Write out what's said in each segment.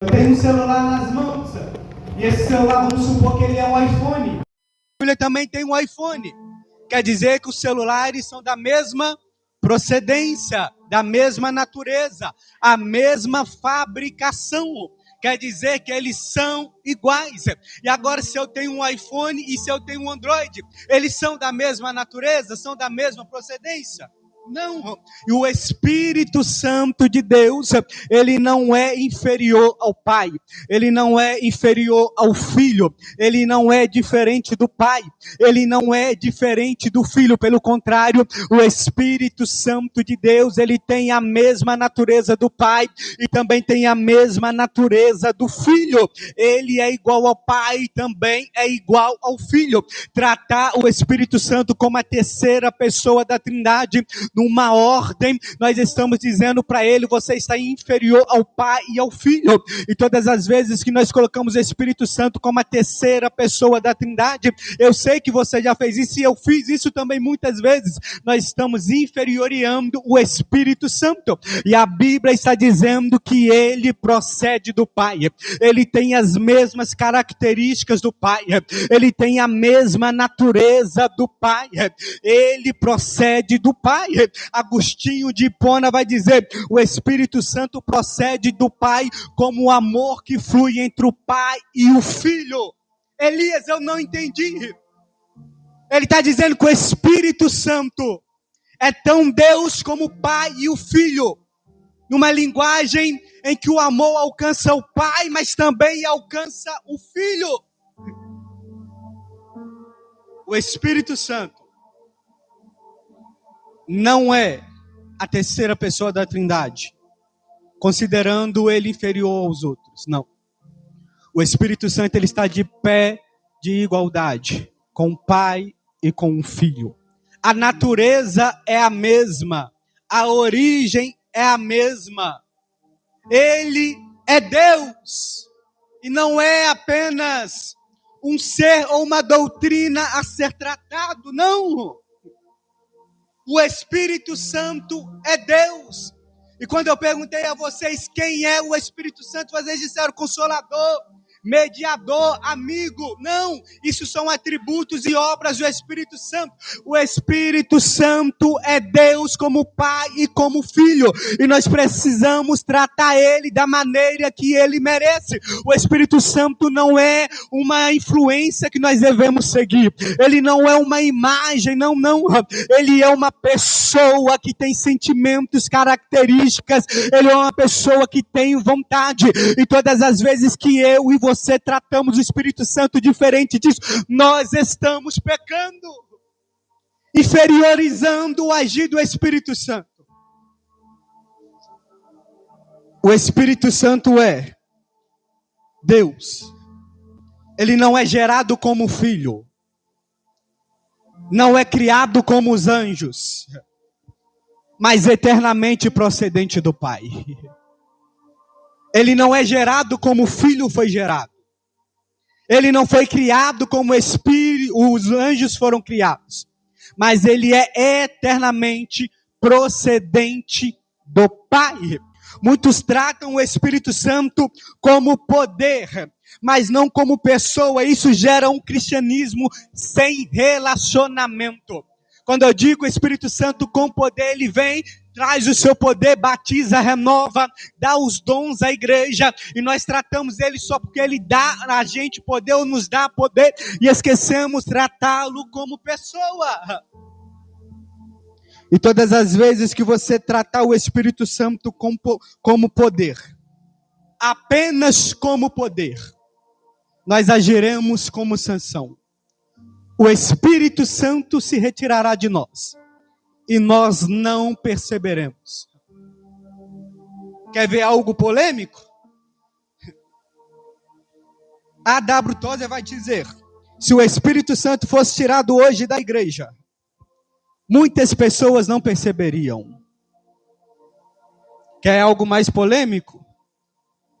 Eu tenho um celular nas mãos, e esse celular, vamos supor que ele é um iPhone. Ele também tem um iPhone. Quer dizer que os celulares são da mesma procedência, da mesma natureza, a mesma fabricação. Quer dizer que eles são iguais. E agora, se eu tenho um iPhone e se eu tenho um Android, eles são da mesma natureza, são da mesma procedência? Não. E o Espírito Santo de Deus, ele não é inferior ao Pai, ele não é inferior ao Filho, ele não é diferente do Pai, ele não é diferente do Filho, pelo contrário, o Espírito Santo de Deus, ele tem a mesma natureza do Pai e também tem a mesma natureza do Filho. Ele é igual ao Pai, também é igual ao Filho. Tratar o Espírito Santo como a terceira pessoa da Trindade, numa ordem, nós estamos dizendo para ele, você está inferior ao Pai e ao Filho. E todas as vezes que nós colocamos o Espírito Santo como a terceira pessoa da Trindade, eu sei que você já fez isso e eu fiz isso também muitas vezes, nós estamos inferiorando o Espírito Santo. E a Bíblia está dizendo que ele procede do Pai, ele tem as mesmas características do Pai, ele tem a mesma natureza do Pai, ele procede do Pai. Agostinho de Hipona vai dizer, o Espírito Santo procede do Pai como o amor que flui entre o Pai e o Filho. Elias, eu não entendi. Ele está dizendo que o Espírito Santo é tão Deus como o Pai e o Filho, numa linguagem em que o amor alcança o Pai, mas também alcança o Filho. O Espírito Santo não é a terceira pessoa da Trindade, considerando ele inferior aos outros, não. O Espírito Santo, ele está de pé de igualdade com o Pai e com o Filho. A natureza é a mesma, a origem é a mesma. Ele é Deus e não é apenas um ser ou uma doutrina a ser tratado, não. O Espírito Santo é Deus. E quando eu perguntei a vocês quem é o Espírito Santo, vocês disseram Consolador, mediador, amigo. Não, isso são atributos e obras do Espírito Santo. O Espírito Santo é Deus como Pai e como Filho, e nós precisamos tratar ele da maneira que ele merece. O Espírito Santo não é uma influência que nós devemos seguir, ele não é uma imagem, não, ele é uma pessoa que tem sentimentos, características, ele é uma pessoa que tem vontade, e todas as vezes que eu e você tratamos o Espírito Santo diferente disso, nós estamos pecando, inferiorizando o agir do Espírito Santo. O Espírito Santo é Deus. Ele não é gerado como filho, não é criado como os anjos, mas eternamente procedente do Pai. Ele não é gerado como o filho foi gerado. Ele não foi criado como espírito, os anjos foram criados. Mas ele é eternamente procedente do Pai. Muitos tratam o Espírito Santo como poder, mas não como pessoa. Isso gera um cristianismo sem relacionamento. Quando eu digo Espírito Santo com poder, ele vem, traz o seu poder, batiza, renova, dá os dons à igreja, e nós tratamos ele só porque ele dá a gente poder ou nos dá poder, e esquecemos tratá-lo como pessoa. E todas as vezes que você tratar o Espírito Santo como poder, apenas como poder, nós agiremos como Sansão. O Espírito Santo se retirará de nós e nós não perceberemos. Quer ver algo polêmico? A W. Tozer vai dizer, se o Espírito Santo fosse tirado hoje da igreja, muitas pessoas não perceberiam. Quer algo mais polêmico?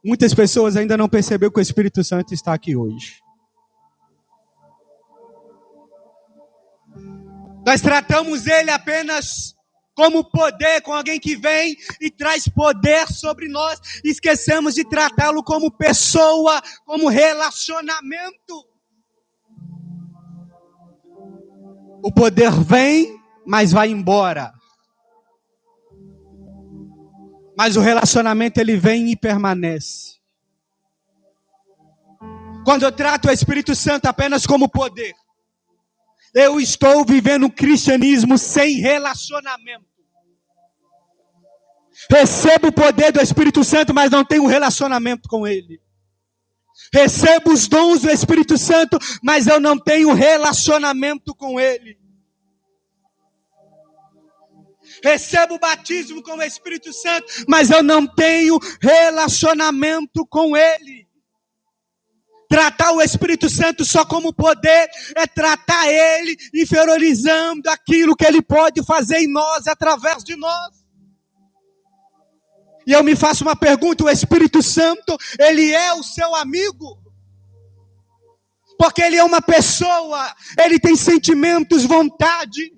Muitas pessoas ainda não perceberam que o Espírito Santo está aqui hoje. Nós tratamos ele apenas como poder, com alguém que vem e traz poder sobre nós. Esquecemos de tratá-lo como pessoa, como relacionamento. O poder vem, mas vai embora. Mas o relacionamento, ele vem e permanece. Quando eu trato o Espírito Santo apenas como poder, eu estou vivendo um cristianismo sem relacionamento. Recebo o poder do Espírito Santo, mas não tenho um relacionamento com ele. Recebo os dons do Espírito Santo, mas eu não tenho relacionamento com ele. Recebo o batismo com o Espírito Santo, mas eu não tenho relacionamento com ele. Tratar o Espírito Santo só como poder é tratar ele inferiorizando aquilo que ele pode fazer em nós, através de nós. E eu me faço uma pergunta: o Espírito Santo, ele é o seu amigo? Porque ele é uma pessoa, ele tem sentimentos, vontade.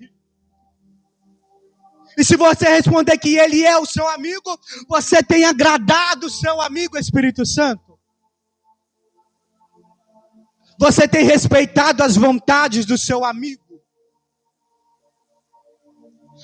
E se você responder que ele é o seu amigo, você tem agradado o seu amigo Espírito Santo? Você tem respeitado as vontades do seu amigo?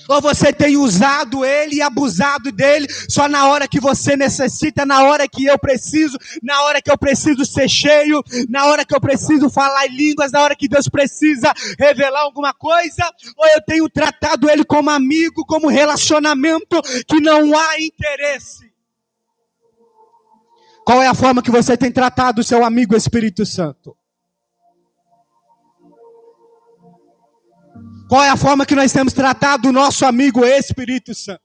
Ou você tem usado ele e abusado dele só na hora que você necessita, na hora que eu preciso, na hora que eu preciso ser cheio, na hora que eu preciso falar em línguas, na hora que Deus precisa revelar alguma coisa? Ou eu tenho tratado ele como amigo, como relacionamento que não há interesse? Qual é a forma que você tem tratado o seu amigo Espírito Santo? Qual é a forma que nós temos tratado o nosso amigo Espírito Santo?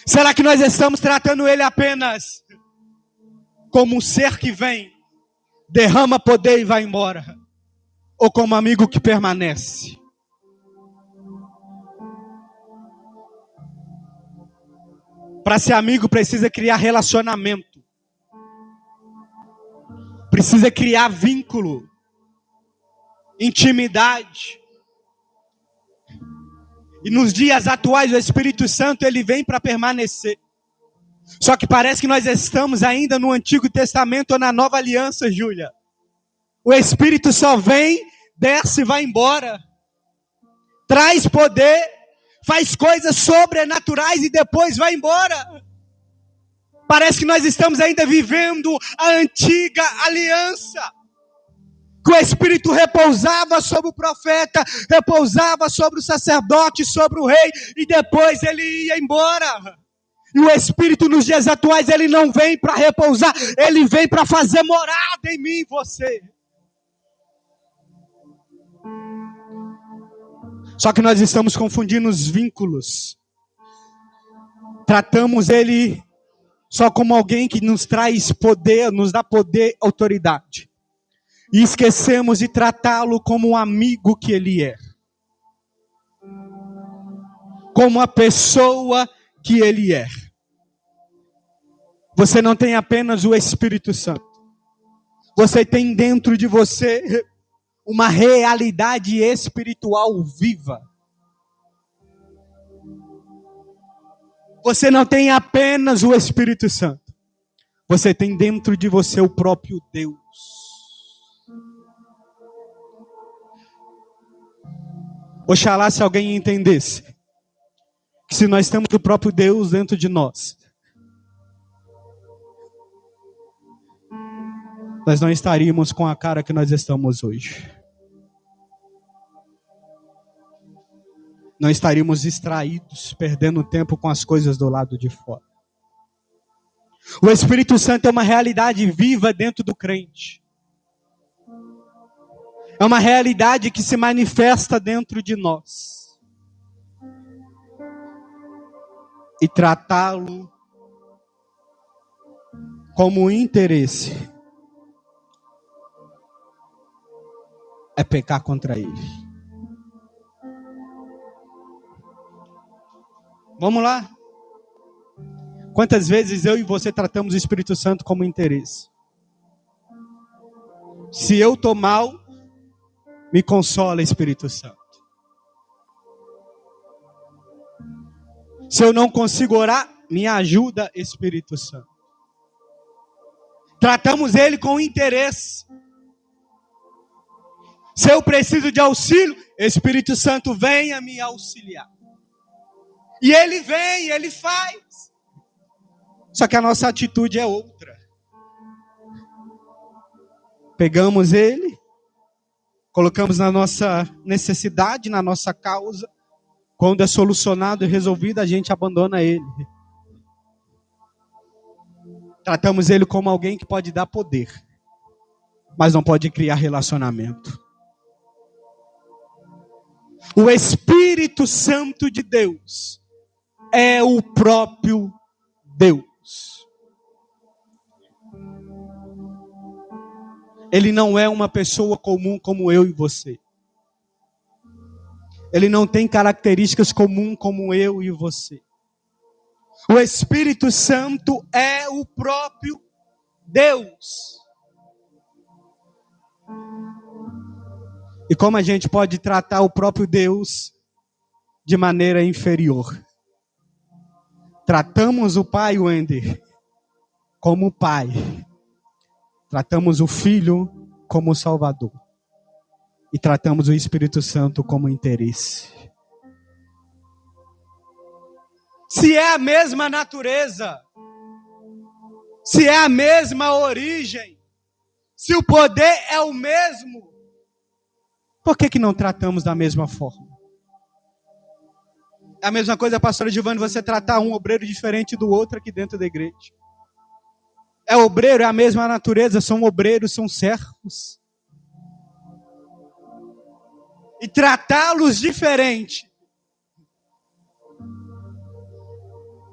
Será que nós estamos tratando ele apenas como um ser que vem, derrama poder e vai embora? Ou como amigo que permanece? Para ser amigo precisa criar relacionamento. Precisa criar vínculo, intimidade. E nos dias atuais o Espírito Santo ele vem para permanecer. Só que parece que nós estamos ainda no Antigo Testamento ou na Nova Aliança, Júlia. O Espírito só vem, desce e vai embora. Traz poder, faz coisas sobrenaturais e depois vai embora. Parece que nós estamos ainda vivendo a antiga aliança. Que o Espírito repousava sobre o profeta, repousava sobre o sacerdote, sobre o rei, e depois ele ia embora. E o Espírito nos dias atuais, ele não vem para repousar, ele vem para fazer morada em mim e você. Só que nós estamos confundindo os vínculos. Tratamos ele só como alguém que nos traz poder, nos dá poder, autoridade. E esquecemos de tratá-lo como um amigo que ele é. Como a pessoa que ele é. Você não tem apenas o Espírito Santo. Você tem dentro de você uma realidade espiritual viva. Você não tem apenas o Espírito Santo. Você tem dentro de você o próprio Deus. Oxalá se alguém entendesse que se nós temos o próprio Deus dentro de nós, nós não estaríamos com a cara que nós estamos hoje. Não estaríamos distraídos, perdendo tempo com as coisas do lado de fora. O Espírito Santo é uma realidade viva dentro do crente. É uma realidade que se manifesta dentro de nós. E tratá-lo como interesse é pecar contra ele. Vamos lá? Quantas vezes eu e você tratamos o Espírito Santo como interesse? Se eu estou mal, me consola, Espírito Santo. Se eu não consigo orar, me ajuda, Espírito Santo. Tratamos ele com interesse. Se eu preciso de auxílio, Espírito Santo, venha me auxiliar. E ele vem, ele faz. Só que a nossa atitude é outra. Pegamos ele, colocamos na nossa necessidade, na nossa causa. Quando é solucionado e resolvido, a gente abandona ele. Tratamos ele como alguém que pode dar poder, mas não pode criar relacionamento. O Espírito Santo de Deus é o próprio Deus. Ele não é uma pessoa comum como eu e você. Ele não tem características comuns como eu e você. O Espírito Santo é o próprio Deus. E como a gente pode tratar o próprio Deus de maneira inferior? Tratamos o Pai, Wender, como Pai. Tratamos o Filho como Salvador. E tratamos o Espírito Santo como interesse. Se é a mesma natureza, se é a mesma origem, se o poder é o mesmo, por que não tratamos da mesma forma? É a mesma coisa, pastora Giovanni, você tratar um obreiro diferente do outro aqui dentro da igreja. É obreiro, é a mesma natureza, são obreiros, são servos. E tratá-los diferente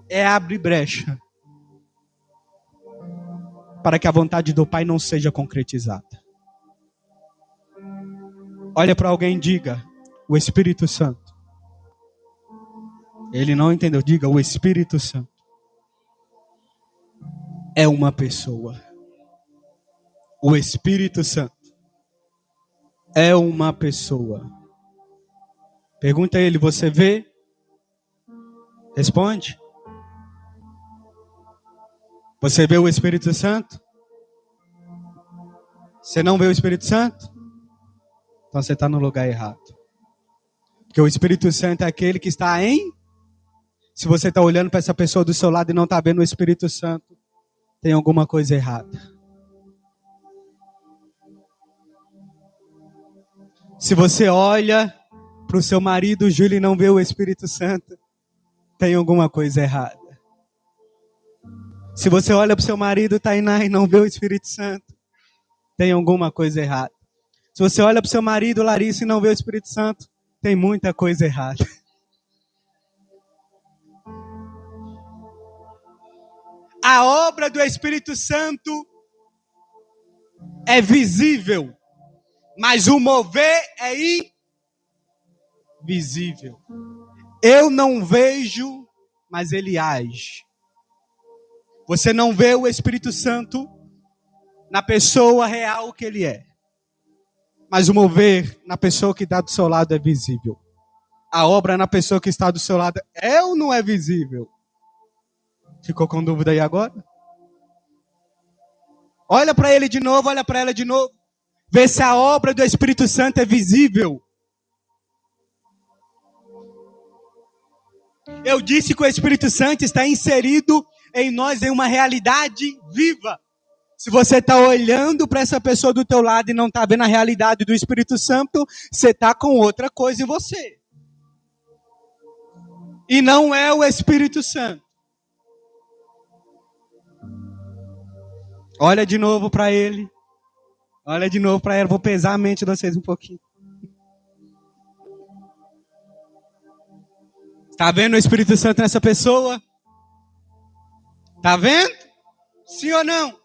é abrir brecha para que a vontade do Pai não seja concretizada. Olha para alguém e diga, o Espírito Santo. Ele não entendeu, diga, o Espírito Santo é uma pessoa. O Espírito Santo é uma pessoa. Pergunta a ele, você vê? Responde. Você vê o Espírito Santo? Você não vê o Espírito Santo? Então você está no lugar errado. Porque o Espírito Santo é aquele que está em... Se você está olhando para essa pessoa do seu lado e não está vendo o Espírito Santo, tem alguma coisa errada. Se você olha para o seu marido, Júlio, e não vê o Espírito Santo, tem alguma coisa errada. Se você olha para o seu marido, Tainá, e não vê o Espírito Santo, tem alguma coisa errada. Se você olha para o seu marido, Larissa, e não vê o Espírito Santo, tem muita coisa errada. A obra do Espírito Santo é visível, mas o mover é invisível. Eu não vejo, mas ele age. Você não vê o Espírito Santo na pessoa real que ele é. Mas o mover na pessoa que está do seu lado é visível. A obra na pessoa que está do seu lado é ou não é visível? Ficou com dúvida aí agora? Olha para ele de novo, olha para ela de novo. Vê se a obra do Espírito Santo é visível. Eu disse que o Espírito Santo está inserido em nós em uma realidade viva. Se você está olhando para essa pessoa do teu lado e não está vendo a realidade do Espírito Santo, você está com outra coisa em você. E não é o Espírito Santo. Olha de novo para ele. Olha de novo para ela. Vou pesar a mente de vocês um pouquinho. Está vendo o Espírito Santo nessa pessoa? Está vendo? Sim ou não?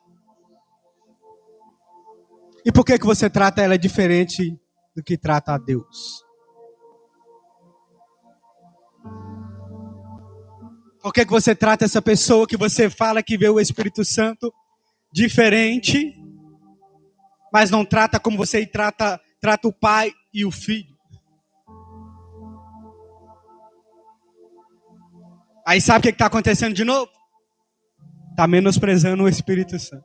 E por que você trata ela diferente do que trata a Deus? Por que você trata essa pessoa que você fala que vê o Espírito Santo diferente, mas não trata como você trata o pai e o filho? Aí sabe o que está acontecendo de novo? Está menosprezando o Espírito Santo.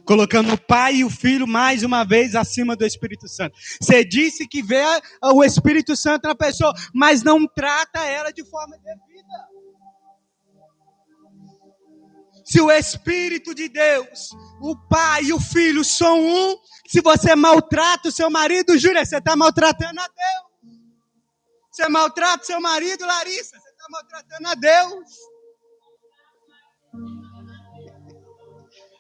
Colocando o Pai e o Filho mais uma vez acima do Espírito Santo. Você disse que vê o Espírito Santo na pessoa, mas não trata ela de forma devida. Se o Espírito de Deus, o Pai e o Filho são um, se você maltrata o seu marido, Júlia, você está maltratando a Deus. Você maltrata o seu marido, Larissa, você está maltratando a Deus.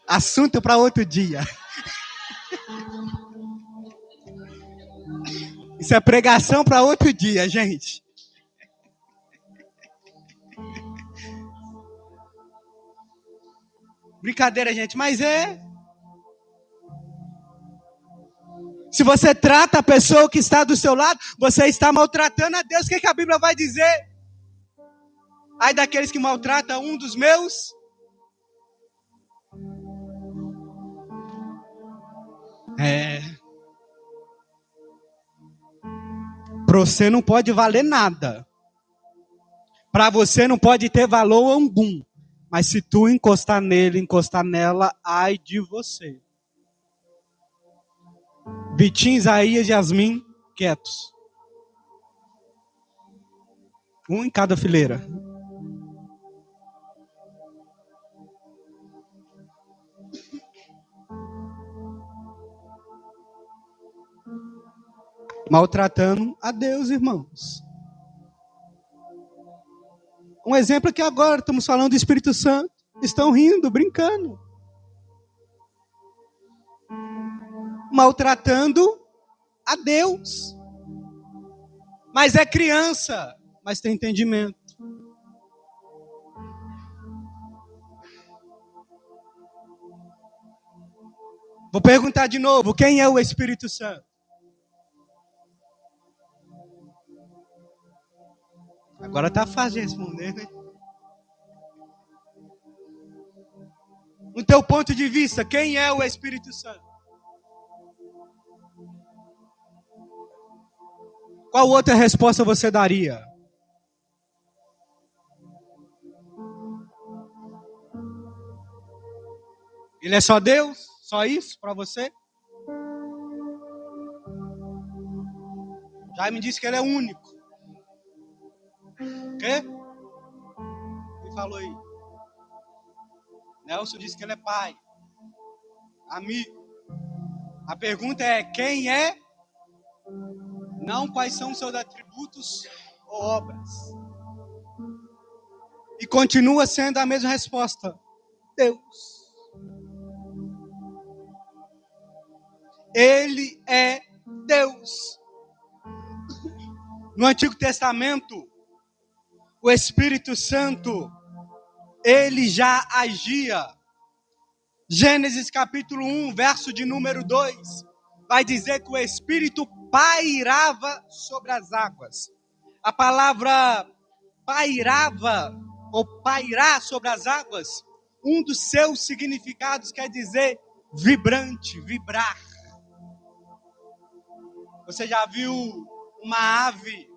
Assunto para outro dia. Isso é pregação para outro dia, gente. Brincadeira, gente, mas é. Se você trata a pessoa que está do seu lado, você está maltratando a Deus. O que a Bíblia vai dizer? Ai daqueles que maltratam um dos meus. Para você não pode valer nada. Para você não pode ter valor algum. Mas se tu encostar nele, encostar nela, ai de você. Vitinho, Isaías e Yasmin, quietos. Um em cada fileira. Maltratando a Deus, irmãos. Um exemplo que agora estamos falando do Espírito Santo. Estão rindo, brincando. Maltratando a Deus. Mas é criança, mas tem entendimento. Vou perguntar de novo, quem é o Espírito Santo? Agora tá fácil de responder, né? No teu ponto de vista, quem é o Espírito Santo? Qual outra resposta você daria? Ele é só Deus? Só isso para você? Já me disse que ele é único. O quê? Quem falou aí? Nelson disse que ele é pai. Amigo. A pergunta é, quem é? Não quais são os seus atributos ou obras. E continua sendo a mesma resposta. Deus. Ele é Deus. No Antigo Testamento, o Espírito Santo, ele já agia. Gênesis capítulo 1, verso de número 2, vai dizer que o Espírito pairava sobre as águas. A palavra pairava, ou pairar sobre as águas, um dos seus significados quer dizer vibrante, vibrar. Você já viu uma ave,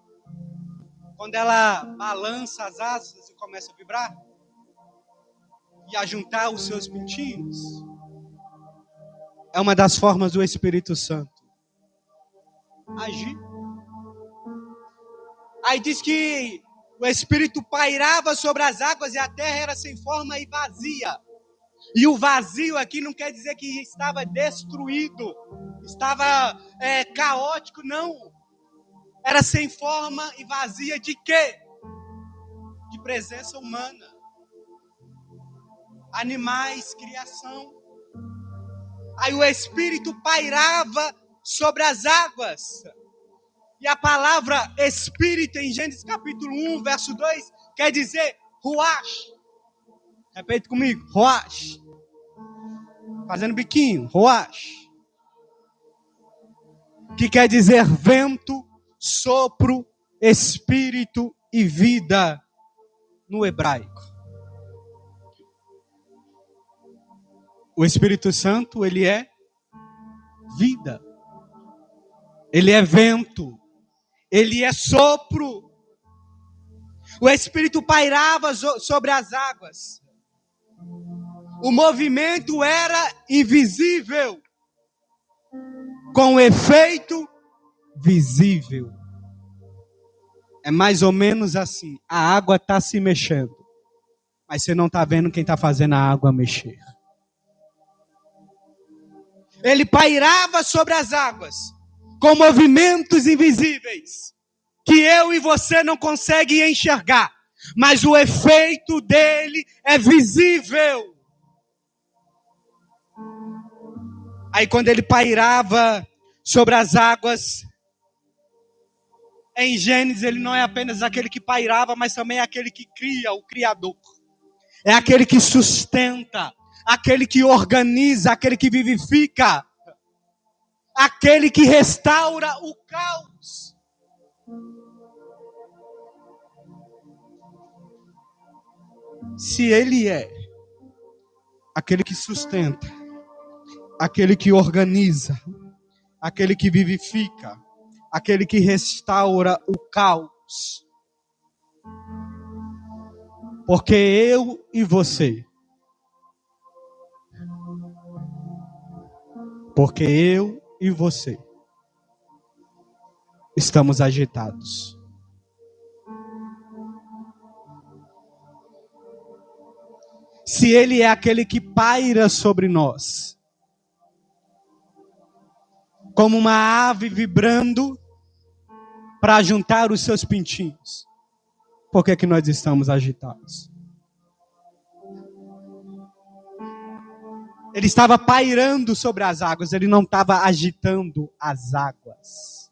quando ela balança as asas e começa a vibrar? E a juntar os seus pintinhos? É uma das formas do Espírito Santo agir. Aí diz que o Espírito pairava sobre as águas e a terra era sem forma e vazia. E o vazio aqui não quer dizer que estava destruído, estava caótico, não. Era sem forma e vazia de quê? De presença humana. Animais, criação. Aí o Espírito pairava sobre as águas. E a palavra Espírito em Gênesis capítulo 1, verso 2, quer dizer Ruach. Repete comigo, Ruach. Fazendo biquinho, Ruach. Que quer dizer vento, sopro, espírito e vida no hebraico. O Espírito Santo, ele é vida. Ele é vento. Ele é sopro. O Espírito pairava sobre as águas. O movimento era invisível, com efeito visível. É mais ou menos assim. A água está se mexendo, mas você não está vendo quem está fazendo a água mexer. Ele pairava sobre as águas, com movimentos invisíveis, que eu e você não conseguem enxergar, mas o efeito dele é visível. Aí quando ele pairava sobre as águas, em Gênesis ele não é apenas aquele que pairava, mas também é aquele que cria, o Criador. É aquele que sustenta, aquele que organiza, aquele que vivifica, aquele que restaura o caos. Se ele é aquele que sustenta, aquele que organiza, aquele que vivifica, aquele que restaura o caos, porque eu e você, estamos agitados. Se ele é aquele que paira sobre nós, como uma ave vibrando para juntar os seus pintinhos, por que nós estamos agitados? Ele estava pairando sobre as águas, ele não estava agitando as águas.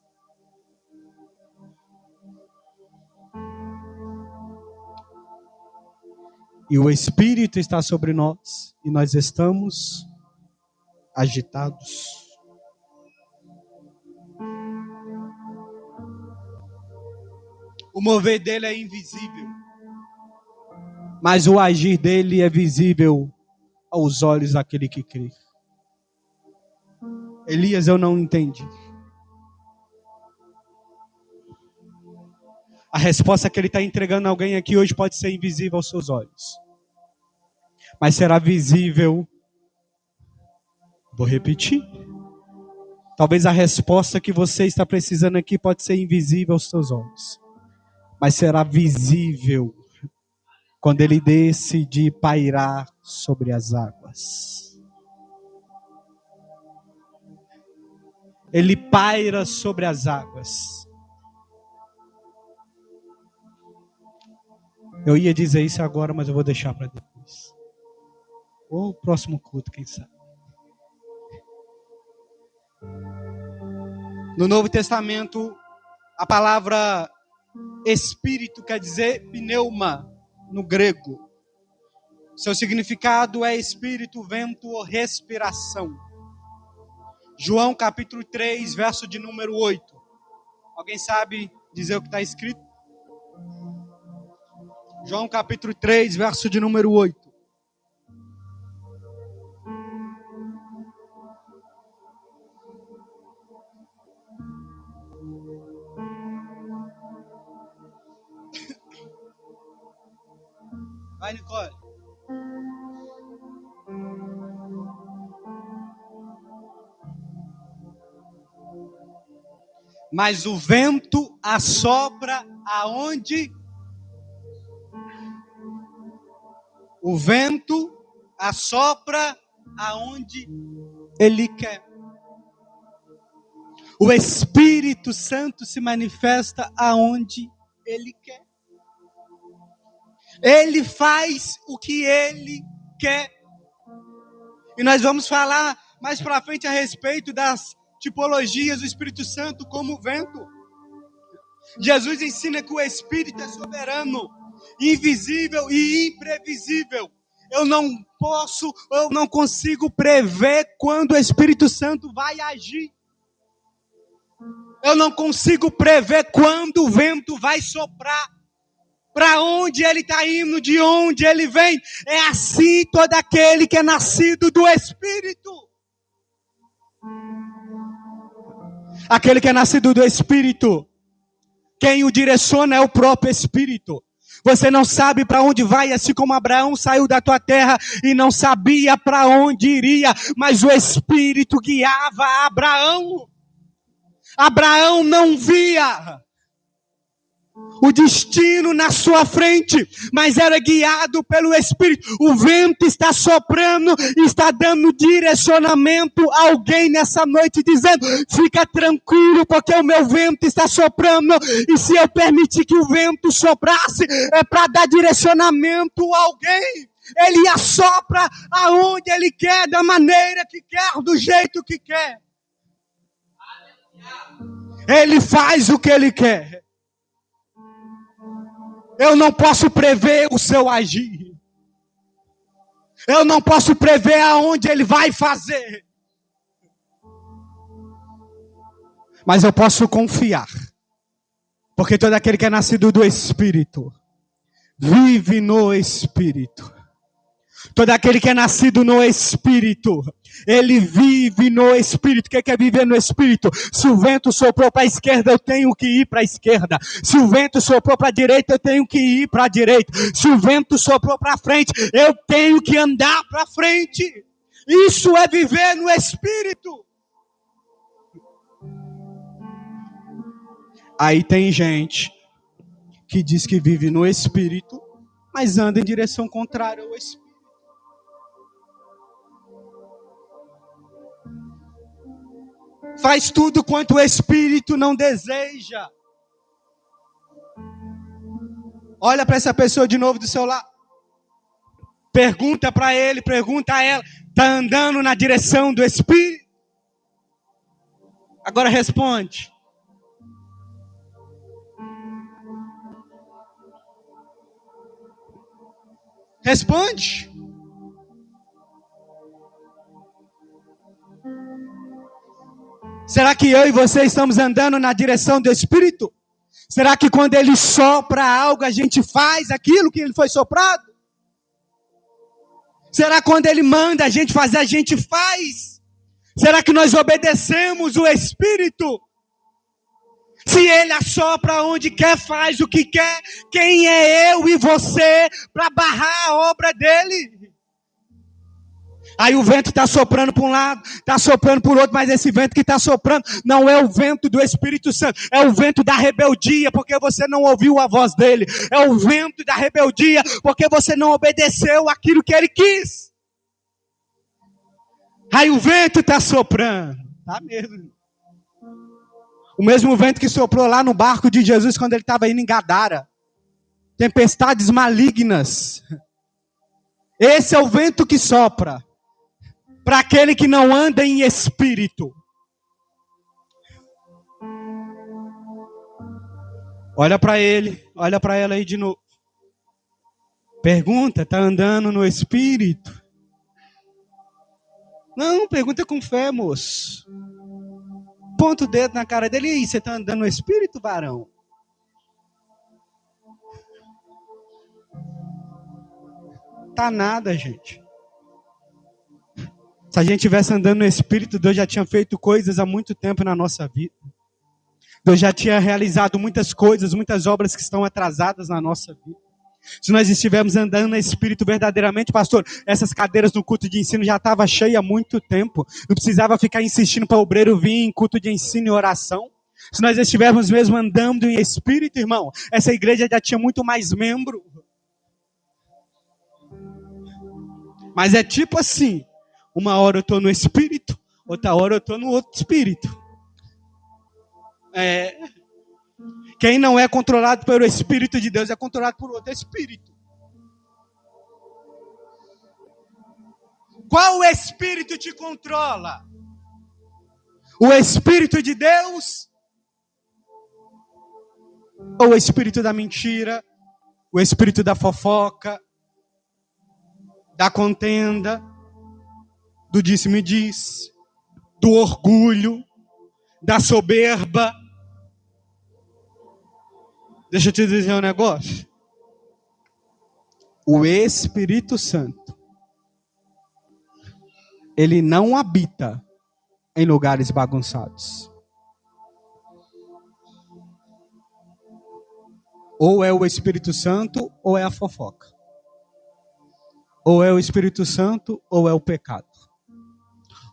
E o Espírito está sobre nós, e nós estamos agitados. O mover dele é invisível, mas o agir dele é visível aos olhos daquele que crê. Elias, eu não entendi. A resposta que ele está entregando a alguém aqui hoje pode ser invisível aos seus olhos, mas será visível. Vou repetir. Talvez a resposta que você está precisando aqui pode ser invisível aos seus olhos, mas será visível quando ele decidir pairar sobre as águas. Ele paira sobre as águas. Eu ia dizer isso agora, mas eu vou deixar para depois. Ou o próximo culto, quem sabe. No Novo Testamento, a palavra Espírito quer dizer pneuma, no grego. Seu significado é espírito, vento ou respiração. João capítulo 3, verso de número 8. Alguém sabe dizer o que está escrito? João capítulo 3, verso de número 8. Vai, Nicole. Mas o vento assopra aonde? O vento assopra aonde ele quer. O Espírito Santo se manifesta aonde ele quer. Ele faz o que ele quer. E nós vamos falar mais para frente a respeito das tipologias do Espírito Santo como vento. Jesus ensina que o Espírito é soberano, invisível e imprevisível. Eu não consigo prever quando o Espírito Santo vai agir. Eu não consigo prever quando o vento vai soprar. Para onde ele está indo, de onde ele vem. É assim todo aquele que é nascido do Espírito. Aquele que é nascido do Espírito, quem o direciona é o próprio Espírito. Você não sabe para onde vai, assim como Abraão saiu da tua terra e não sabia para onde iria, mas o Espírito guiava Abraão. Abraão não via o destino na sua frente, mas era guiado pelo Espírito. O vento está soprando, está dando direcionamento a alguém nessa noite, dizendo: fica tranquilo, porque o meu vento está soprando, e se eu permitir que o vento soprasse, é para dar direcionamento a alguém. Ele assopra aonde ele quer, da maneira que quer, do jeito que quer. Ele faz o que ele quer. Eu não posso prever o seu agir. Eu não posso prever aonde ele vai fazer. Mas eu posso confiar. Porque todo aquele que é nascido do Espírito, vive no Espírito. Todo aquele que é nascido no Espírito, ele vive no Espírito. O que é viver no Espírito? Se o vento soprou para a esquerda, eu tenho que ir para a esquerda. Se o vento soprou para a direita, eu tenho que ir para a direita. Se o vento soprou para frente, eu tenho que andar para frente. Isso é viver no Espírito. Aí tem gente que diz que vive no Espírito, mas anda em direção contrária ao Espírito. Faz tudo quanto o Espírito não deseja. Olha para essa pessoa de novo do seu lado. Pergunta para ele, pergunta a ela. Está andando na direção do Espírito? Agora responde. Responde. Será que eu e você estamos andando na direção do Espírito? Será que quando ele sopra algo, a gente faz aquilo que ele foi soprado? Será que quando ele manda a gente fazer, a gente faz? Será que nós obedecemos o Espírito? Se ele assopra onde quer, faz o que quer, quem é eu e você para barrar a obra dele? Aí o vento está soprando para um lado, está soprando para o outro, mas esse vento que está soprando não é o vento do Espírito Santo, é o vento da rebeldia, porque você não ouviu a voz dele. É o vento da rebeldia, porque você não obedeceu aquilo que ele quis. Aí o vento está soprando, tá mesmo. O mesmo vento que soprou lá no barco de Jesus quando ele estava indo em Gadara. Tempestades malignas. Esse é o vento que sopra para aquele que não anda em espírito. Olha para ele, olha para ela aí de novo. Pergunta, está andando no espírito? Não, pergunta com fé, moço. Ponta o dedo na cara dele. E aí, você está andando no espírito, varão? Tá nada, gente. Se a gente estivesse andando no Espírito, Deus já tinha feito coisas há muito tempo na nossa vida. Deus já tinha realizado muitas coisas, muitas obras que estão atrasadas na nossa vida. Se nós estivermos andando no Espírito verdadeiramente, pastor, essas cadeiras no culto de ensino já estavam cheias há muito tempo. Não precisava ficar insistindo para o obreiro vir em culto de ensino e oração. Se nós estivermos mesmo andando em Espírito, irmão, essa igreja já tinha muito mais membro. Mas é tipo assim, uma hora eu estou no Espírito, outra hora eu estou no outro Espírito. Quem não é controlado pelo Espírito de Deus é controlado por outro Espírito. Qual Espírito te controla? O Espírito de Deus? Ou o Espírito da mentira? O Espírito da fofoca? Da contenda? Do disse-me-diz? Do orgulho? Da soberba? Deixa eu te dizer um negócio. O Espírito Santo, ele não habita em lugares bagunçados. Ou é o Espírito Santo, ou é a fofoca. Ou é o Espírito Santo, ou é o pecado.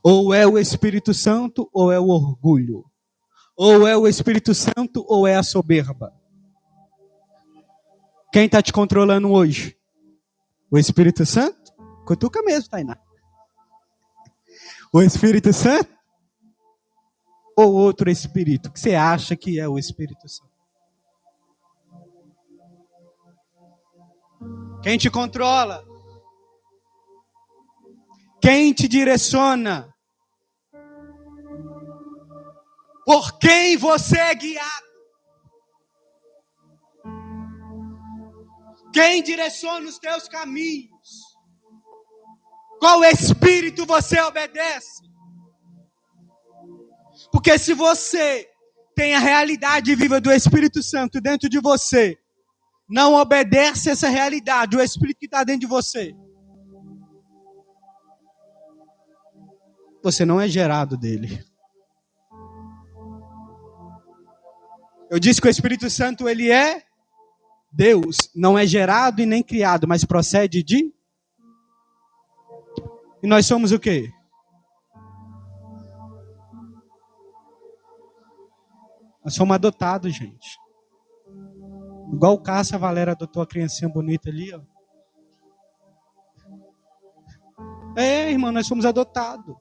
Ou é o Espírito Santo, ou é o orgulho. Ou é o Espírito Santo, ou é a soberba. Quem está te controlando hoje? O Espírito Santo? Cutuca mesmo, Tainá. O Espírito Santo? Ou outro Espírito? Que você acha que é o Espírito Santo? Quem te controla? Quem te direciona? Por quem você é guiado? Quem direciona os teus caminhos? Qual espírito você obedece? Porque se você tem a realidade viva do Espírito Santo dentro de você, não obedece essa realidade, o Espírito que está dentro de você, você não é gerado dele. Eu disse que o Espírito Santo, ele é Deus, não é gerado e nem criado, mas procede de... E nós somos o quê? Nós somos adotados, gente. Igual o Cássio, a Valéria adotou a criancinha bonita ali, ó. É, irmão, nós somos adotados.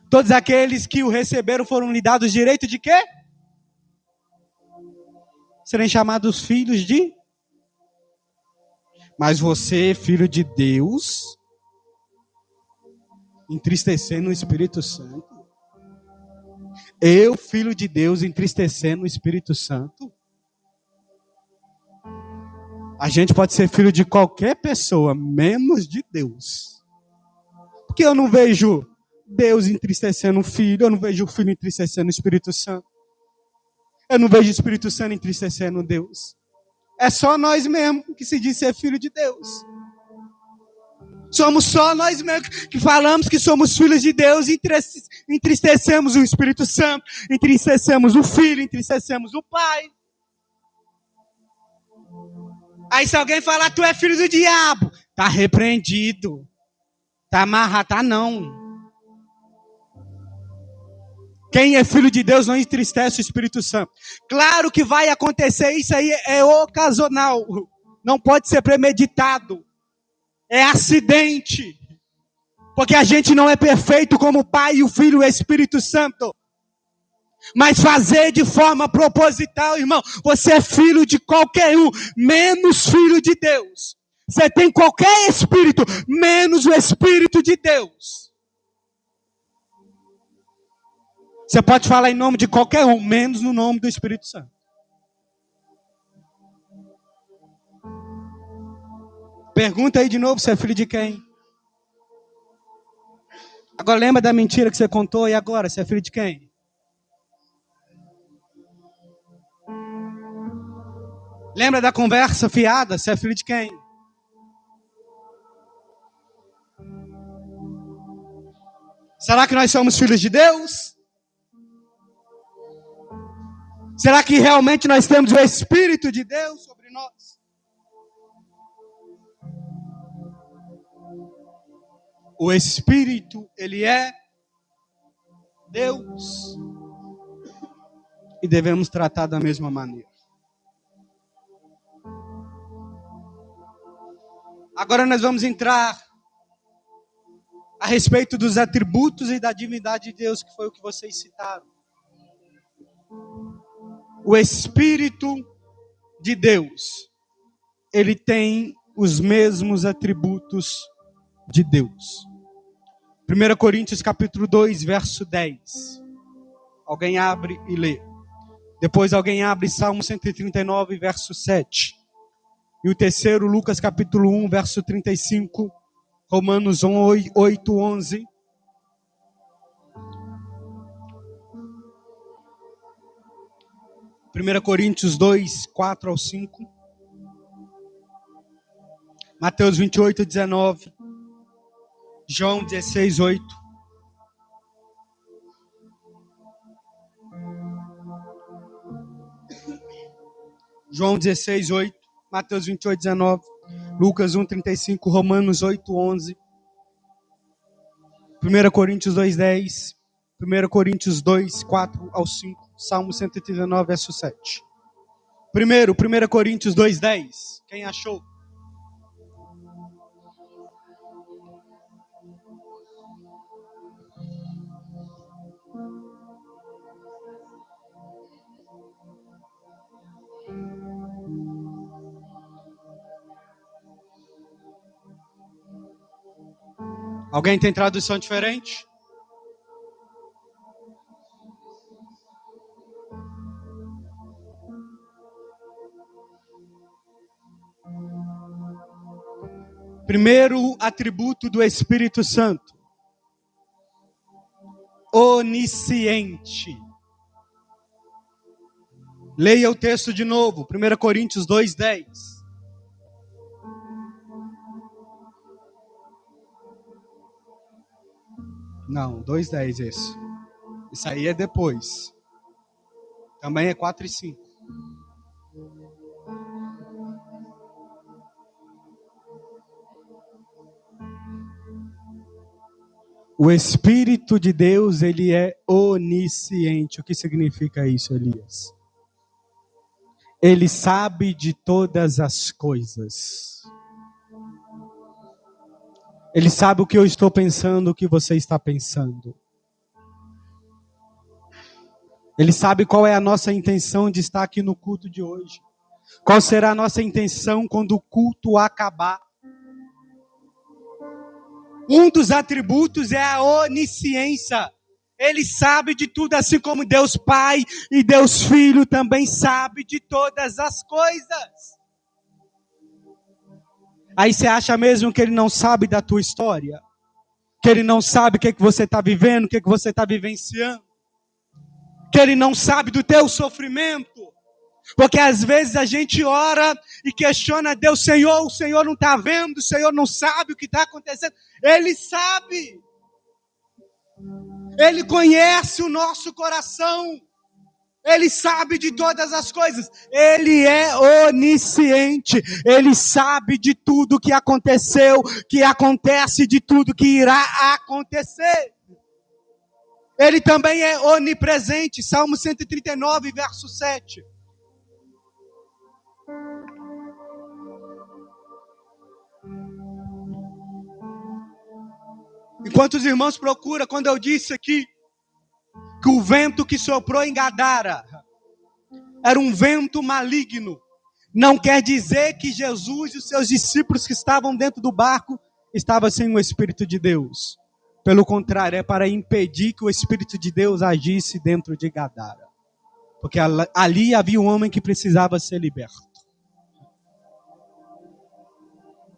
Todos aqueles que o receberam foram lhe dados direito de quê? Serem chamados filhos de... Mas você, filho de Deus, entristecendo o Espírito Santo. Eu, filho de Deus, entristecendo o Espírito Santo. A gente pode ser filho de qualquer pessoa, menos de Deus. Porque eu não vejo Deus entristecendo o Filho, eu não vejo o Filho entristecendo o Espírito Santo. Eu não vejo o Espírito Santo entristecendo Deus. É só nós mesmos que se diz ser filho de Deus. Somos só nós mesmos que falamos que somos filhos de Deus e entristecemos o Espírito Santo, entristecemos o Filho, entristecemos o Pai. Aí se alguém falar, tu é filho do diabo, tá repreendido. Tá amarrado, tá não. Quem é filho de Deus não entristece o Espírito Santo. Claro que vai acontecer, isso aí é ocasional. Não pode ser premeditado. É acidente. Porque a gente não é perfeito como o Pai, o Filho e o Espírito Santo. Mas fazer de forma proposital, irmão. Você é filho de qualquer um, menos filho de Deus. Você tem qualquer espírito, menos o Espírito de Deus. Você pode falar em nome de qualquer um, menos no nome do Espírito Santo. Pergunta aí de novo, você é filho de quem? Agora lembra da mentira que você contou e agora, você é filho de quem? Lembra da conversa fiada, você é filho de quem? Será que nós somos filhos de Deus? Será que realmente nós temos o Espírito de Deus sobre nós? O Espírito, ele é Deus. E devemos tratar da mesma maneira. Agora nós vamos entrar a respeito dos atributos e da divindade de Deus, que foi o que vocês citaram. O Espírito de Deus, ele tem os mesmos atributos de Deus. 1 Coríntios capítulo 2, verso 10. Alguém abre e lê. Depois alguém abre Salmo 139, verso 7. E o terceiro, Lucas capítulo 1, verso 35. Romanos 8, 11. Primeira Coríntios 2, 4 ao 5. Mateus 28, 19. João 16, 8. João 16, 8, Mateus 28, 19, Lucas 1, 35, Romanos 8, 11, 1 Coríntios 2, 10, 1 Coríntios 2, 4 ao 5, Salmo 139, verso 7. Primeiro, 1 Coríntios 2, 10. Quem achou? Alguém tem tradução diferente? Primeiro atributo do Espírito Santo: onisciente. Leia o texto de novo, 1 Coríntios 2, 10. Não, 2, 10 esse. Isso aí é depois. Também é 4 e 5. O Espírito de Deus, ele é onisciente. O que significa isso, Elias? Ele sabe de todas as coisas. Ele sabe o que eu estou pensando, o que você está pensando. Ele sabe qual é a nossa intenção de estar aqui no culto de hoje. Qual será a nossa intenção quando o culto acabar? Um dos atributos é a onisciência. Ele sabe de tudo, assim como Deus Pai e Deus Filho também sabe de todas as coisas. Aí você acha mesmo que ele não sabe da tua história? Que ele não sabe o que você está vivendo, o que você está vivenciando? Que ele não sabe do teu sofrimento? Porque às vezes a gente ora e questiona Deus: Senhor, o Senhor não está vendo, o Senhor não sabe o que está acontecendo. Ele sabe. Ele conhece o nosso coração. Ele sabe de todas as coisas. Ele é onisciente. Ele sabe de tudo que aconteceu, que acontece, de tudo que irá acontecer. Ele também é onipresente. Salmo 139, verso 7. Enquanto os irmãos procuram, quando eu disse aqui que o vento que soprou em Gadara era um vento maligno, não quer dizer que Jesus e os seus discípulos que estavam dentro do barco estavam sem o Espírito de Deus. Pelo contrário, é para impedir que o Espírito de Deus agisse dentro de Gadara. Porque ali havia um homem que precisava ser liberto.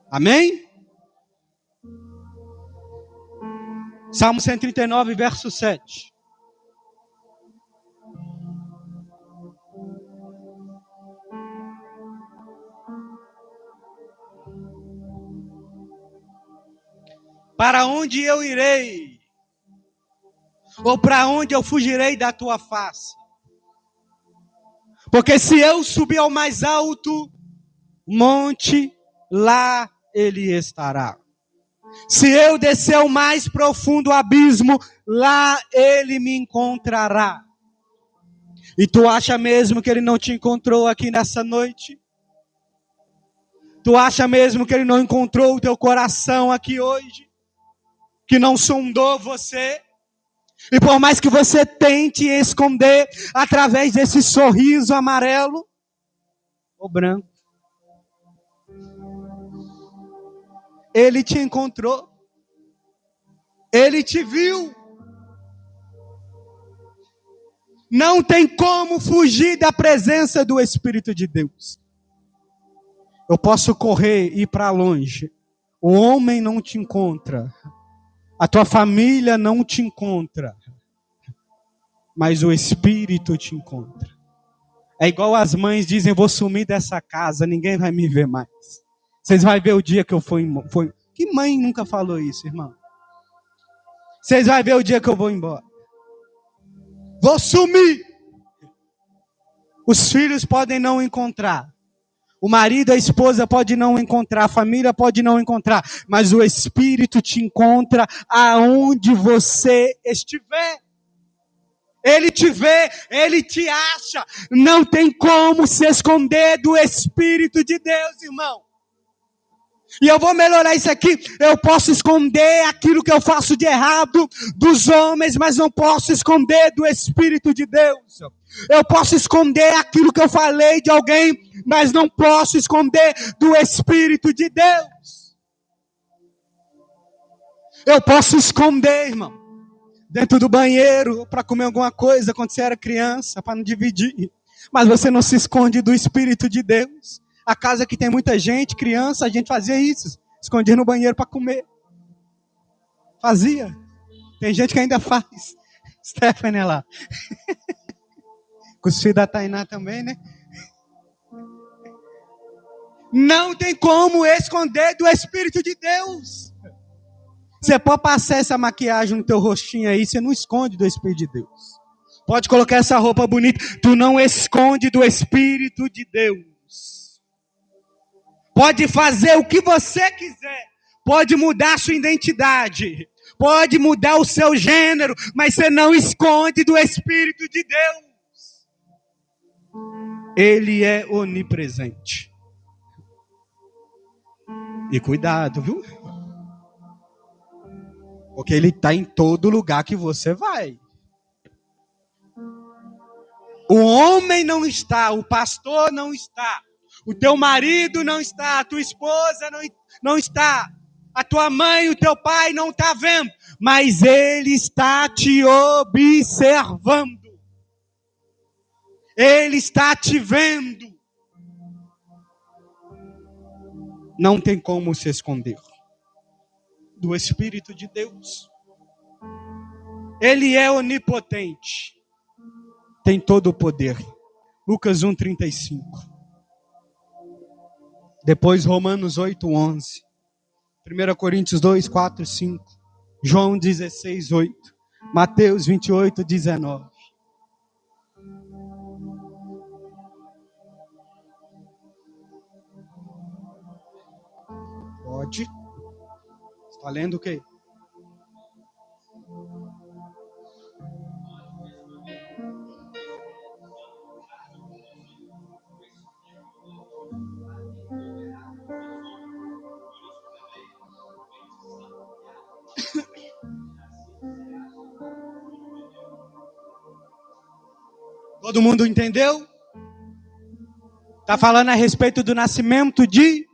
Amém? Salmo 139, verso 7. Para onde eu irei? Ou para onde eu fugirei da tua face? Porque se eu subir ao mais alto monte, lá ele estará. Se eu descer ao mais profundo abismo, lá ele me encontrará. E tu acha mesmo que ele não te encontrou aqui nessa noite? Tu acha mesmo que ele não encontrou o teu coração aqui hoje? Que não sondou você? E por mais que você tente esconder através desse sorriso amarelo ou branco, ele te encontrou. Ele te viu. Não tem como fugir da presença do Espírito de Deus. Eu posso correr e ir para longe. O homem não te encontra. A tua família não te encontra. Mas o Espírito te encontra. É igual as mães dizem: vou sumir dessa casa, ninguém vai me ver mais. Vocês vão ver o dia que eu for embora. Que mãe nunca falou isso, irmão? Vocês vão ver o dia que eu vou embora. Vou sumir. Os filhos podem não encontrar. O marido, a esposa pode não encontrar, a família pode não encontrar, mas o Espírito te encontra aonde você estiver. Ele te vê, ele te acha. Não tem como se esconder do Espírito de Deus, irmão. E eu vou melhorar isso aqui. Eu posso esconder aquilo que eu faço de errado dos homens, mas não posso esconder do Espírito de Deus. Eu posso esconder aquilo que eu falei de alguém, mas não posso esconder do Espírito de Deus. Eu posso esconder, irmão, dentro do banheiro para comer alguma coisa quando você era criança, para não dividir. Mas você não se esconde do Espírito de Deus. A casa que tem muita gente, criança, a gente fazia isso. Escondia no banheiro para comer. Fazia. Tem gente que ainda faz. Stephanie lá. Com os filhos da Tainá também, né? Não tem como esconder do Espírito de Deus. Você pode passar essa maquiagem no teu rostinho aí, você não esconde do Espírito de Deus. Pode colocar essa roupa bonita, tu não esconde do Espírito de Deus. Pode fazer o que você quiser. Pode mudar a sua identidade. Pode mudar o seu gênero. Mas você não esconde do Espírito de Deus. Ele é onipresente. E cuidado, viu? Porque ele está em todo lugar que você vai. O homem não está, o pastor não está. O teu marido não está, a tua esposa não está, a tua mãe, o teu pai não está vendo, mas ele está te observando. Ele está te vendo. Não tem como se esconder do Espírito de Deus. Ele é onipotente, tem todo o poder. Lucas 1:35. Depois Romanos 8:11, 1 Coríntios 2:4, 5, João 16:8, Mateus 28:19. Pode. Está lendo o quê? Todo mundo entendeu? Está falando a respeito do nascimento de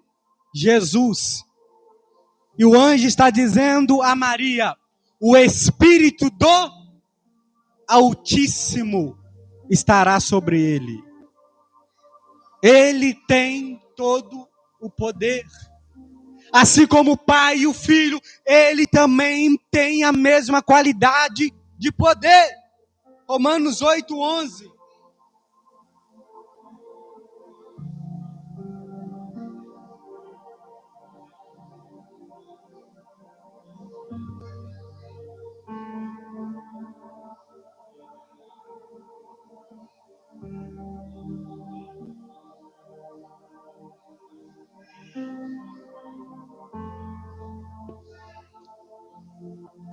Jesus. E o anjo está dizendo a Maria: o Espírito do Altíssimo estará sobre ele. Ele tem todo o poder. Assim como o Pai e o Filho, ele também tem a mesma qualidade de poder. Romanos 8:11.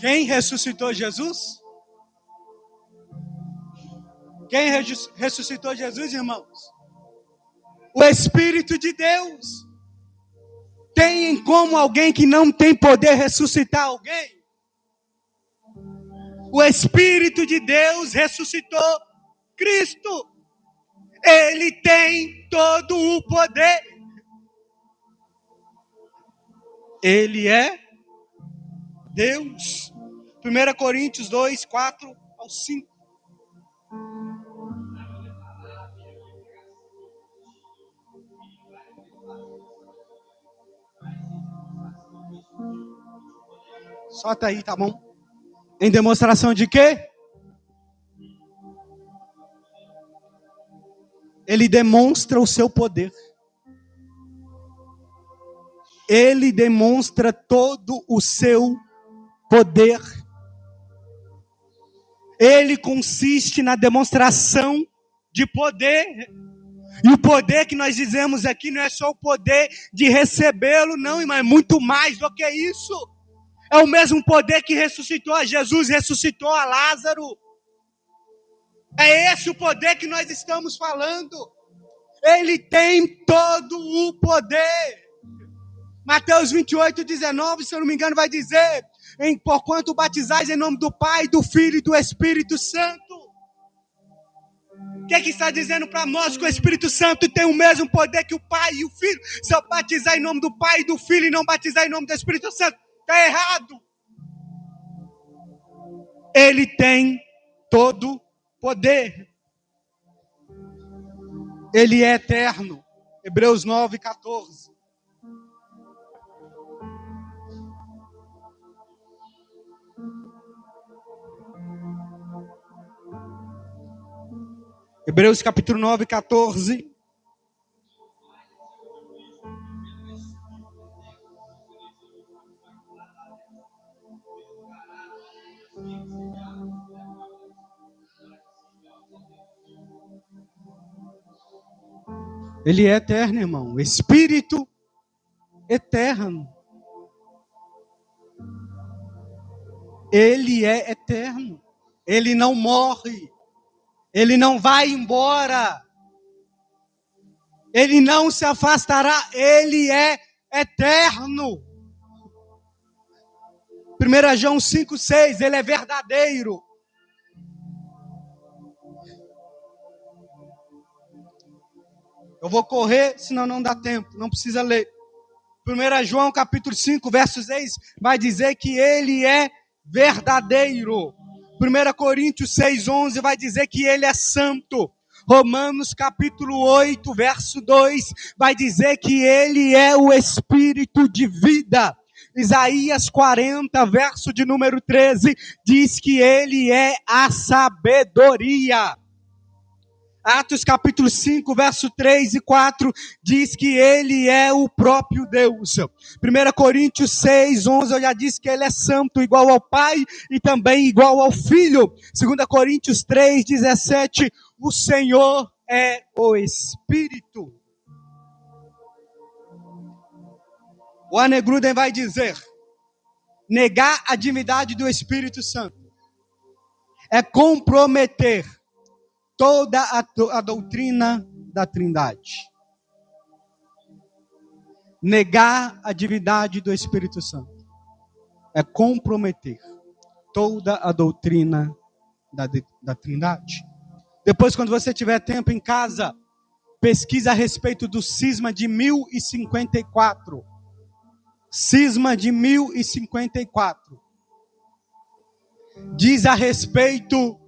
Quem ressuscitou Jesus? Quem ressuscitou Jesus, irmãos? O Espírito de Deus. Tem como alguém que não tem poder ressuscitar alguém? O Espírito de Deus ressuscitou Cristo. Ele tem todo o poder. Ele é Deus. 1 Coríntios 2:4-5. Solta aí, tá bom? Em demonstração de quê? Ele demonstra o seu poder. Ele demonstra todo o seu poder. Ele consiste na demonstração de poder. E o poder que nós dizemos aqui não é só o poder de recebê-lo, não, irmão, é muito mais do que isso. É o mesmo poder que ressuscitou a Jesus, ressuscitou a Lázaro. É esse o poder que nós estamos falando. Ele tem todo o poder. Mateus 28:19, se eu não me engano, vai dizer: porquanto batizais em nome do Pai, do Filho e do Espírito Santo. O que está dizendo para nós? Que o Espírito Santo tem o mesmo poder que o Pai e o Filho. Se eu batizar em nome do Pai e do Filho e não batizar em nome do Espírito Santo, está errado. Ele tem todo poder. Ele é eterno. Hebreus 9:14. Hebreus capítulo 9:14. Ele é eterno, irmão. Espírito eterno. Ele é eterno. Ele não morre. Ele não vai embora. Ele não se afastará. Ele é eterno. 1 João 5:6, ele é verdadeiro. Eu vou correr, senão não dá tempo, não precisa ler. 1 João capítulo 5, verso 6, vai dizer que ele é verdadeiro. 1 Coríntios 6:11 vai dizer que ele é santo. Romanos capítulo 8, verso 2, vai dizer que ele é o Espírito de vida. Isaías 40, verso de número 13, diz que ele é a sabedoria. Atos capítulo 5, verso 3 e 4, diz que ele é o próprio Deus. 1 Coríntios 6, 11, eu já disse que ele é santo, igual ao Pai e também igual ao Filho. 2 Coríntios 3, 17, o Senhor é o Espírito. O Arne Gruden vai dizer: negar a divindade do Espírito Santo é comprometer toda a doutrina da Trindade. Negar a divindade do Espírito Santo é comprometer toda a doutrina da Trindade. Depois, quando você tiver tempo em casa, pesquisa a respeito do cisma de 1054. Cisma de 1054. Diz a respeito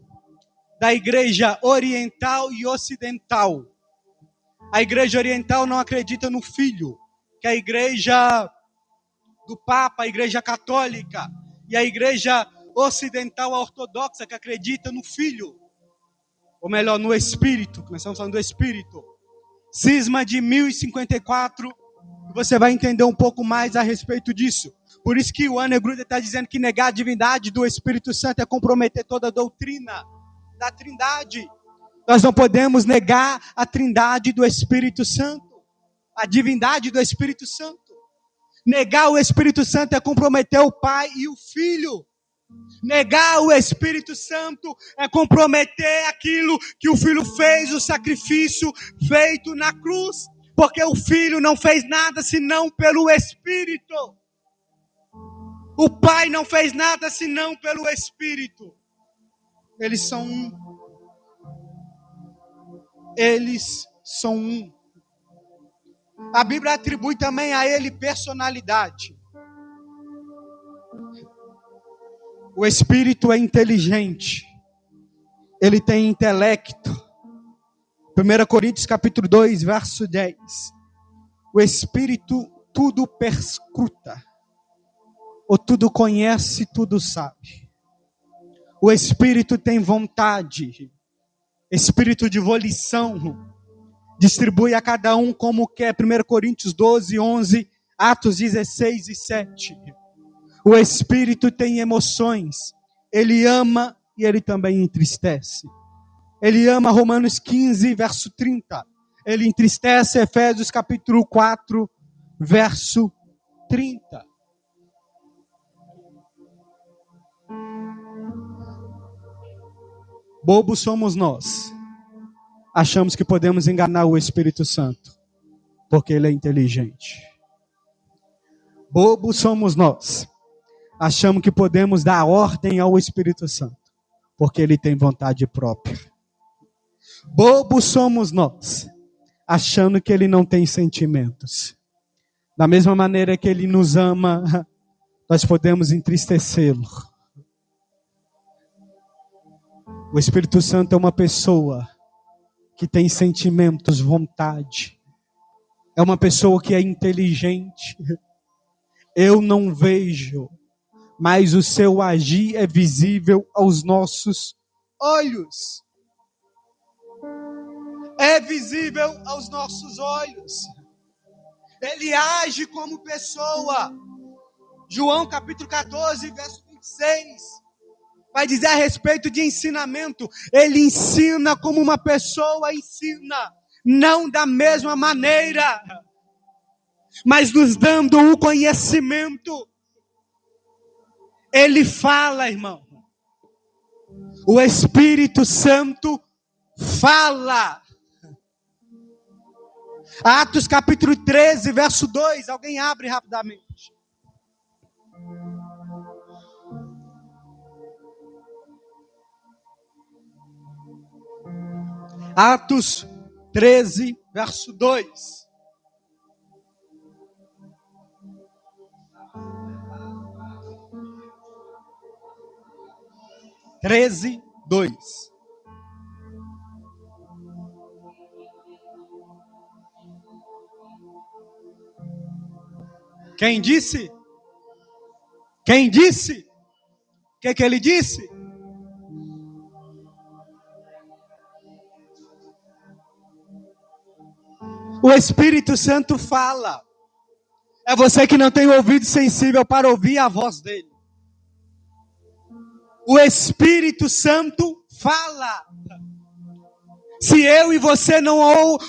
da igreja oriental e ocidental. A igreja oriental não acredita no Filho, que é a igreja do Papa, a igreja católica, e a igreja ocidental, a ortodoxa, que acredita no Filho, ou melhor, no Espírito, nós estamos falando do Espírito. Cisma de 1054, você vai entender um pouco mais a respeito disso. Por isso que o Arne Gruden está dizendo que negar a divindade do Espírito Santo é comprometer toda a doutrina da Trindade. Nós não podemos negar a Trindade do Espírito Santo, a divindade do Espírito Santo. Negar o Espírito Santo é comprometer o Pai e o Filho. Negar o Espírito Santo é comprometer aquilo que o Filho fez, o sacrifício feito na cruz, porque o Filho não fez nada senão pelo Espírito. O Pai não fez nada senão pelo Espírito. Eles são um. Eles são um. A Bíblia atribui também a ele personalidade. O Espírito é inteligente. Ele tem intelecto. 1 Coríntios capítulo 2, verso 10. O Espírito tudo perscruta. Ou tudo conhece, tudo sabe. O Espírito tem vontade. Espírito de volição. Distribui a cada um como quer. 1 Coríntios 12, 11. Atos 16 e 7. O Espírito tem emoções. Ele ama e ele também entristece. Ele ama Romanos 15, verso 30. Ele entristece Efésios capítulo 4, verso 30. Bobos somos nós. Achamos que podemos enganar o Espírito Santo, porque ele é inteligente. Bobos somos nós. Achamos que podemos dar ordem ao Espírito Santo, porque ele tem vontade própria. Bobos somos nós, achando que ele não tem sentimentos. Da mesma maneira que ele nos ama, nós podemos entristecê-lo. O Espírito Santo é uma pessoa que tem sentimentos, vontade. É uma pessoa que é inteligente. Eu não vejo, mas o seu agir é visível aos nossos olhos. É visível aos nossos olhos. Ele age como pessoa. João capítulo 14, verso 26. Vai dizer a respeito de ensinamento. Ele ensina como uma pessoa ensina. Não da mesma maneira, mas nos dando o conhecimento. Ele fala, irmão. O Espírito Santo fala. Atos capítulo 13, verso 2. Alguém abre rapidamente. Atos 13, verso 2. Treze, 2. Quem disse? Quem disse? O que ele disse? O Espírito Santo fala. É você que não tem ouvido sensível para ouvir a voz dele. O Espírito Santo fala. Se eu e você não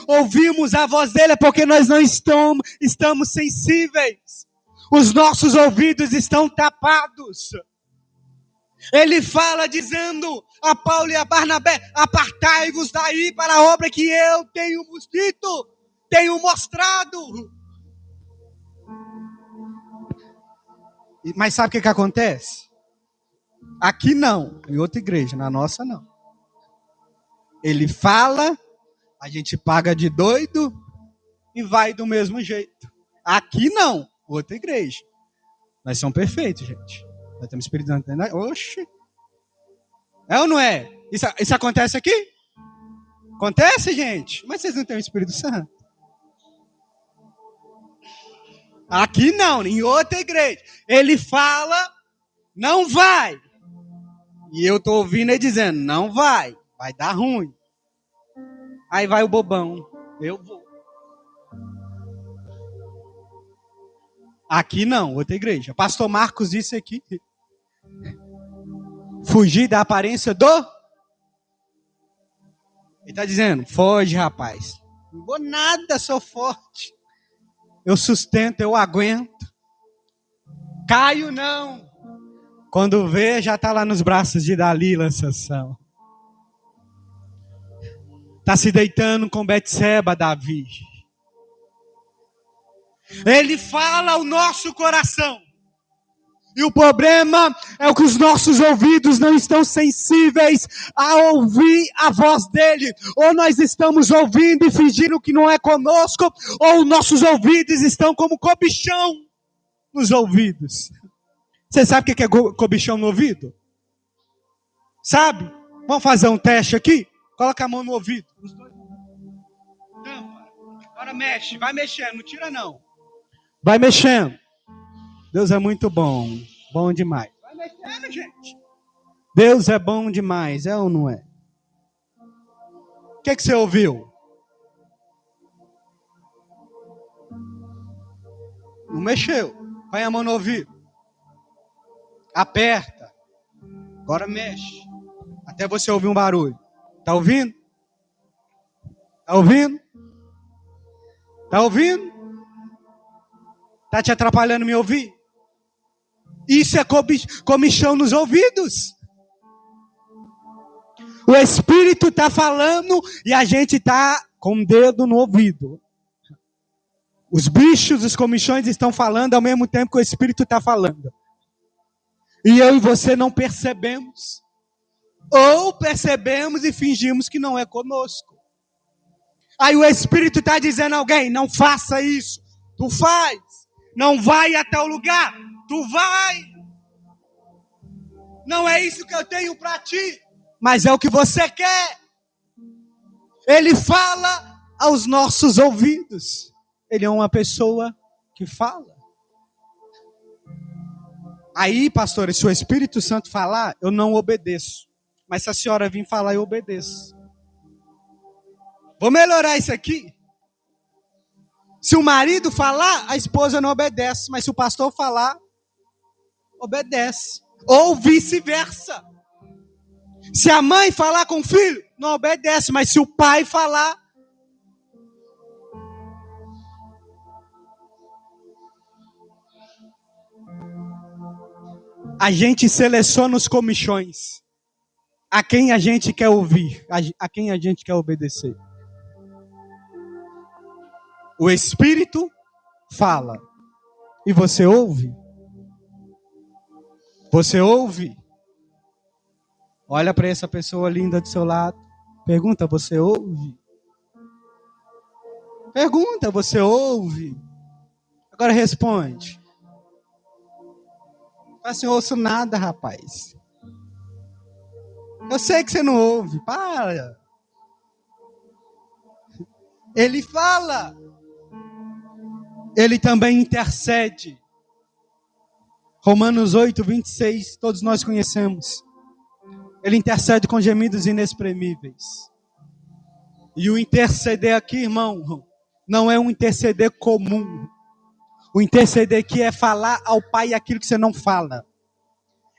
ouvimos a voz dele, é porque nós não estamos sensíveis. Os nossos ouvidos estão tapados. Ele fala dizendo a Paulo e a Barnabé: apartai-vos daí para a obra que eu tenho vos dito, tenho mostrado. Mas sabe o que acontece? Aqui não, em outra igreja, na nossa não. Ele fala, a gente paga de doido e vai do mesmo jeito. Aqui não, outra igreja. Nós somos perfeitos, gente. Nós temos Espírito Santo. Oxe. É ou não é? Isso acontece aqui? Acontece, gente? Mas vocês não têm o Espírito Santo. Aqui não, em outra igreja. Ele fala, não vai. E eu estou ouvindo ele dizendo, não vai. Vai dar ruim. Aí vai o bobão. Eu vou. Aqui não, outra igreja. Pastor Marcos disse aqui. Fugir da aparência do... Ele está dizendo, foge, rapaz. Não vou nada, sou forte. Eu sustento, eu aguento. Caio não. Quando vê, já está lá nos braços de Dalila, Sansão. Está se deitando com Betseba, Davi. Ele fala ao nosso coração. E o problema é que os nossos ouvidos não estão sensíveis a ouvir a voz dele. Ou nós estamos ouvindo e fingindo que não é conosco, ou nossos ouvidos estão como cobichão nos ouvidos. Você sabe o que é cobichão no ouvido? Sabe? Vamos fazer um teste aqui? Coloca a mão no ouvido. Tampa. Agora mexe, vai mexendo, não tira não. Vai mexendo. Deus é muito bom. Bom demais. Vai mexendo, gente. Deus é bom demais, é ou não é? O que você ouviu? Não mexeu. Põe a mão no ouvido. Aperta. Agora mexe. Até você ouvir um barulho. Está ouvindo? Está ouvindo? Está ouvindo? Está te atrapalhando me ouvir? Isso é comichão nos ouvidos. O Espírito está falando e a gente está com o dedo no ouvido. Os bichos, os comichões estão falando ao mesmo tempo que o Espírito está falando. E eu e você não percebemos. Ou percebemos e fingimos que não é conosco. Aí o Espírito está dizendo a alguém, não faça isso. Tu faz. Não vai até o lugar. Tu vai. Não é isso que eu tenho para ti. Mas é o que você quer. Ele fala aos nossos ouvidos. Ele é uma pessoa que fala. Aí, pastor, se o Espírito Santo falar, eu não obedeço. Mas se a senhora vir falar, eu obedeço. Vou melhorar isso aqui. Se o marido falar, a esposa não obedece. Mas se o pastor falar, obedece. Ou vice-versa. Se a mãe falar com o filho, não obedece. Mas se o pai falar, a gente seleciona os comichões. A quem a gente quer ouvir, a quem a gente quer obedecer. O Espírito fala. E você ouve? Você ouve? Olha para essa pessoa linda do seu lado. Pergunta, você ouve? Pergunta, você ouve? Agora responde. Assim, eu ouço nada, rapaz. Eu sei que você não ouve. Para. Ele fala. Ele também intercede. Romanos 8, 26, todos nós conhecemos. Ele intercede com gemidos inexprimíveis. E o interceder aqui, irmão, não é um interceder comum. O interceder aqui é falar ao Pai aquilo que você não fala.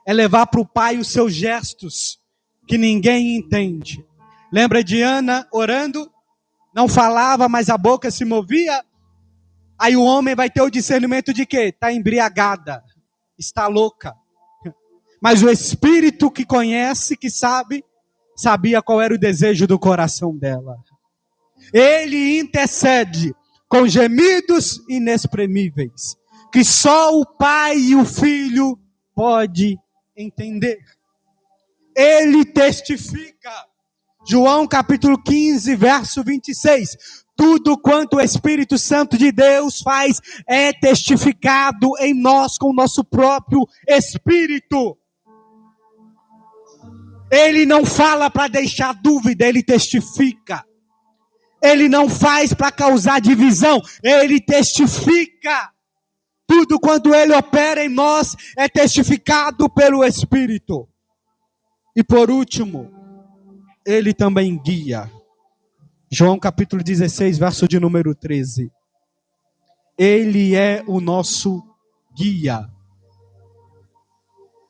É levar para o Pai os seus gestos, que ninguém entende. Lembra de Ana orando? Não falava, mas a boca se movia. Aí o homem vai ter o discernimento de quê? Está embriagada, está louca. Mas o Espírito que conhece, que sabe, sabia qual era o desejo do coração dela. Ele intercede com gemidos inexprimíveis, que só o Pai e o Filho pode entender. Ele testifica. João capítulo 15, verso 26. Tudo quanto o Espírito Santo de Deus faz é testificado em nós com o nosso próprio Espírito. Ele não fala para deixar dúvida, ele testifica. Ele não faz para causar divisão, ele testifica. Tudo quanto ele opera em nós é testificado pelo Espírito. E por último, ele também guia. João capítulo 16, verso de número 13. Ele é o nosso guia,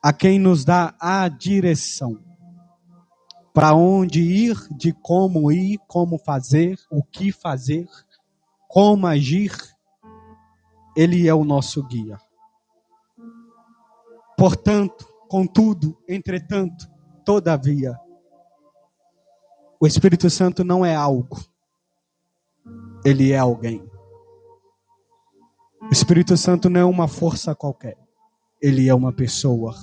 a quem nos dá a direção. Para onde ir, de como ir, como fazer, o que fazer, como agir. Ele é o nosso guia. Portanto, contudo, entretanto, todavia, o Espírito Santo não é algo. Ele é alguém. O Espírito Santo não é uma força qualquer. Ele é uma pessoa.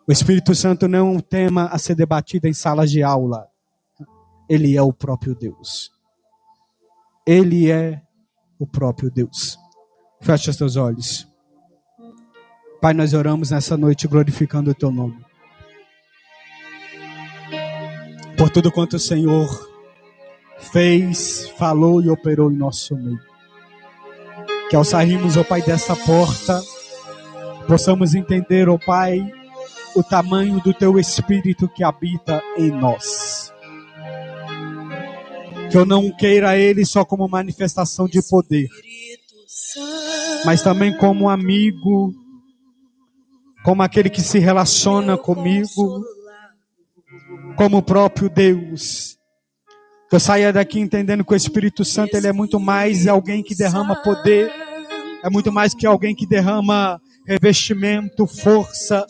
O Espírito Santo não é um tema a ser debatido em salas de aula. Ele é o próprio Deus. Ele é o próprio Deus. Feche os teus olhos. Pai, nós oramos nessa noite glorificando o teu nome. Por tudo quanto o Senhor fez, falou e operou em nosso meio. Que ao sairmos, ó Pai, dessa porta, possamos entender, ó Pai, o tamanho do teu Espírito que habita em nós. Que eu não queira ele só como manifestação de poder, mas também como amigo, como aquele que se relaciona comigo, como o próprio Deus. Eu saia daqui entendendo que o Espírito Santo ele é muito mais alguém que derrama poder, é muito mais que alguém que derrama revestimento, força.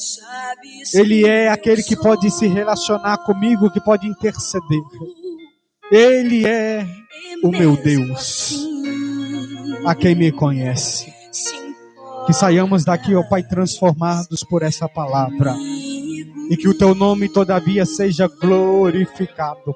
Ele é aquele que pode se relacionar comigo, que pode interceder. Ele é o meu Deus, a quem me conhece. Que saiamos daqui, ó Pai, transformados por essa palavra. E que o teu nome, todavia, seja glorificado.